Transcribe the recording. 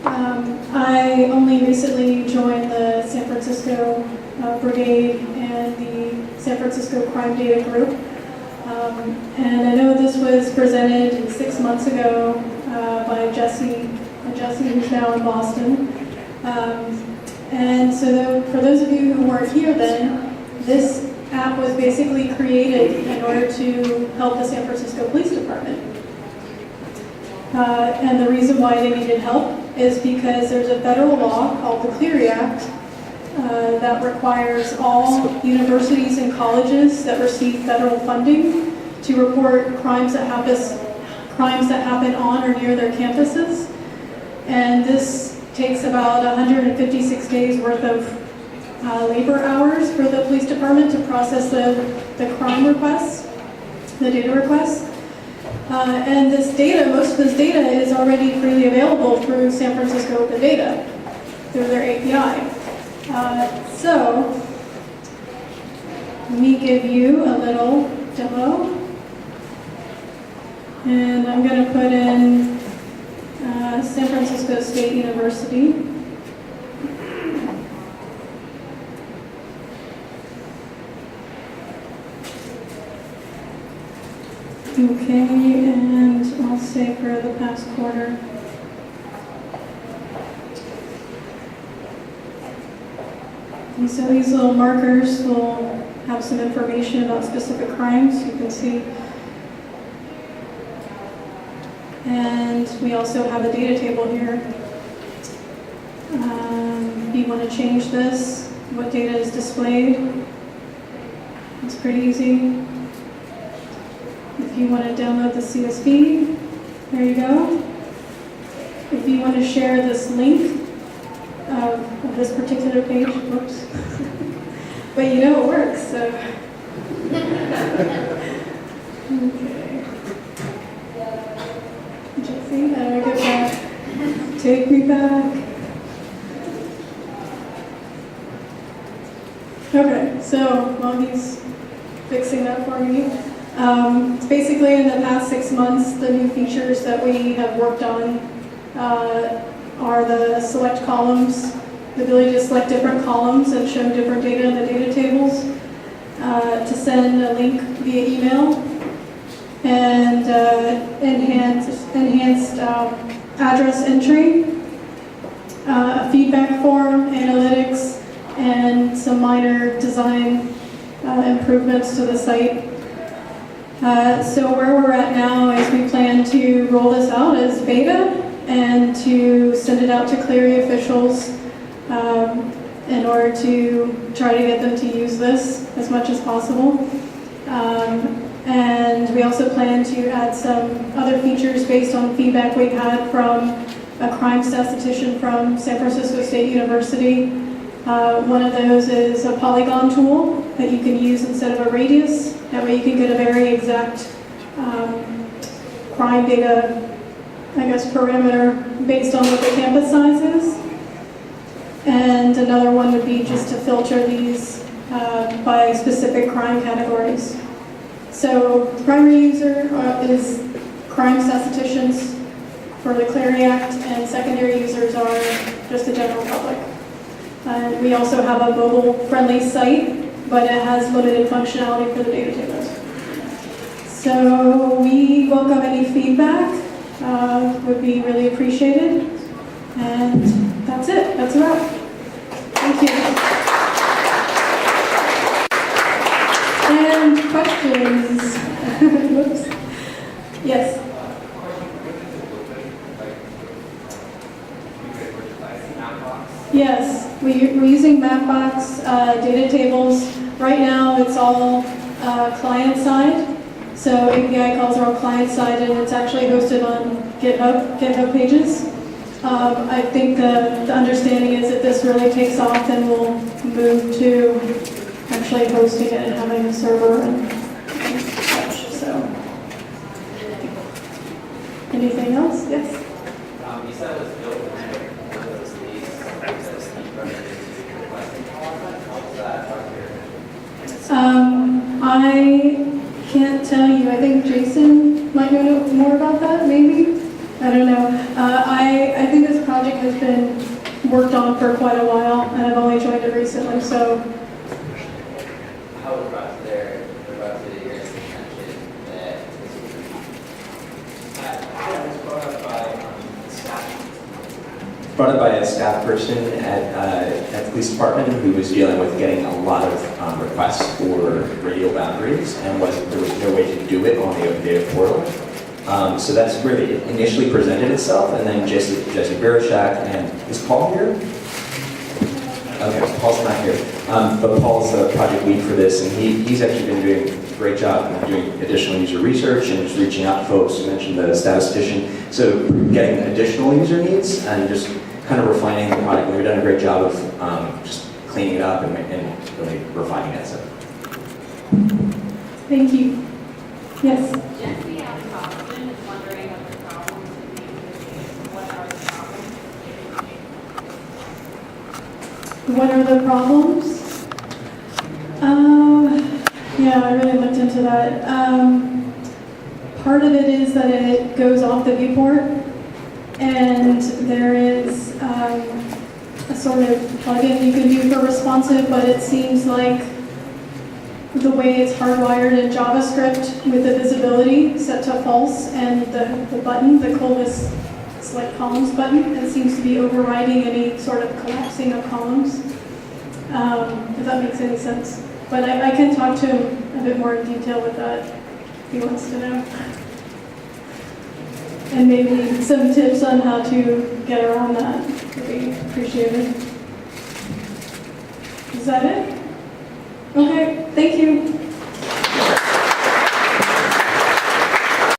I only recently joined the San Francisco Brigade and the San Francisco Crime Data Group. And I know this was presented 6 months ago by Jesse, who's now in Boston. And so for those of you who weren't here then, this app was basically created in order to help the San Francisco Police Department. And the reason why they needed help is because there's a federal law called the Clery Act that requires all universities and colleges that receive federal funding to report crimes that happen on or near their campuses. And this takes about 156 days worth of labor hours for the police department to process the crime requests, the data requests. And this data, most of this data is already freely available through San Francisco Open Data, through their API. So, let me give you a little demo. And I'm going to put in San Francisco State University. Okay, and I'll say for the past quarter. And so these little markers will have some information about specific crimes, you can see. And we also have a data table here. If you want to change this, what data is displayed, it's pretty easy. If you want to download the CSV, there you go. If you want to share this link of this particular page, whoops. But you know it works, so. Okay. Jesse, how do I get back? Take me back. Okay, so while he's fixing that for me, basically in the past 6 months, the new features that we have worked on are the select columns, the ability to select different columns and show different data in the data tables, to send a link via email, and enhanced address entry, a feedback form, analytics, and some minor design improvements to the site. So where we're at now is we plan to roll this out as beta and to send it out to Clery officials in order to try to get them to use this as much as possible. And we also plan to add some other features based on feedback we've had from a crime statistician from San Francisco State University. One of those is a polygon tool that you can use instead of a radius. That way you can get a very exact crime data, I guess, parameter based on what the campus size is. And another one would be just to filter these by specific crime categories. So the primary user is crime statisticians for the Clery Act, and secondary users are just the general public. And we also have a mobile-friendly site, but it has limited functionality for the data tables. So we welcome any feedback, would be really appreciated. And that's it, that's a wrap. Thank you. And questions? Whoops. Yes. Yes, we're using Mapbox data tables. Right now it's all client-side. So API calls are all client-side, and it's actually hosted on GitHub pages. I think the understanding is that this really takes off, and we'll move to actually hosting it and having a server and such. So, anything else? Yes. You said it was built with those leads, access I can't tell you. I think Jason might know more about that, maybe. I don't know. I think this project has has been worked on for quite a while, and I've only joined it recently, so How was brought to your attention that this was brought up by staff? Brought up by a staff person at the police department who was dealing with getting a lot of requests for radial boundaries, and there was no way to do it on the open data portal. So that's where it initially presented itself, and then Jesse Baruchak and is Paul here? Okay, Paul's not here. But Paul's the project lead for this, and he's actually been doing a great job of doing additional user research and just reaching out to folks. You mentioned the statistician. So getting additional user needs and just kind of refining the product. We've done a great job of just cleaning it up and really refining it. So. thank you. Yes? Jeanne Clery Act is wondering what the problems would be what are the problems? What are the problems? Yeah, I really looked into that. Part of it is that it goes off the viewport, and there is a sort of plugin you can do for responsive, but it seems like the way it's hardwired in JavaScript with the visibility set to false and the button, the coldest select columns button, it seems to be overriding any sort of collapsing of columns, if that makes any sense. But I can talk to him a bit more in detail with that if he wants to know. And maybe some tips on how to get around that would be appreciated. Is that it? Okay, thank you.